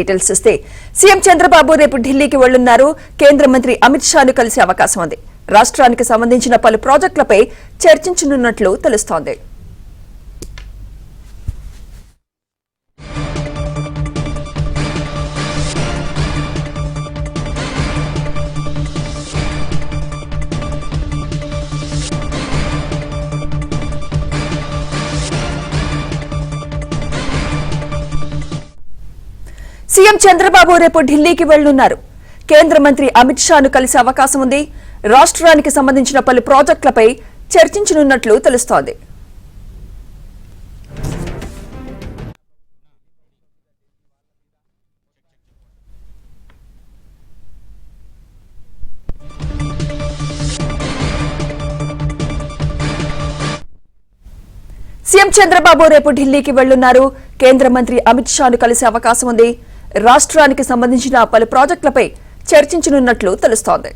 Details ఇస్తే CM Chandrababu రేపు ఢిల్లీకి వెళ్లున్నారు. కేంద్ర మంత్రి అమిత్ షాను కలిసే అవకాశం ఉంది. రాష్ట్రానికి సంబంధించిన పలు ప్రాజెక్టులపై చర్చించనున్నట్లు తెలుస్తోంది. సీఎం చంద్రబాబు రేపు ఢిల్లీకి వెళ్లున్నారు. కేంద్ర మంత్రి అమిత్ షాను కలిసే అవకాశం ఉంది. రాష్ట్రానికి సంబంధించిన పలు ప్రాజెక్టులపై చర్చించనున్నట్లు తెలుస్తోంది. సీఎం చంద్రబాబు రేపు ఢిల్లీకి వెళ్లున్నారు. కేంద్ర మంత్రి అమిత్ షాను కలిసే అవకాశం ఉంది. రాష్ట్రానికి సంబంధించిన పలు ప్రాజెక్టులపై చర్చించనున్నట్లు తెలుస్తోంది.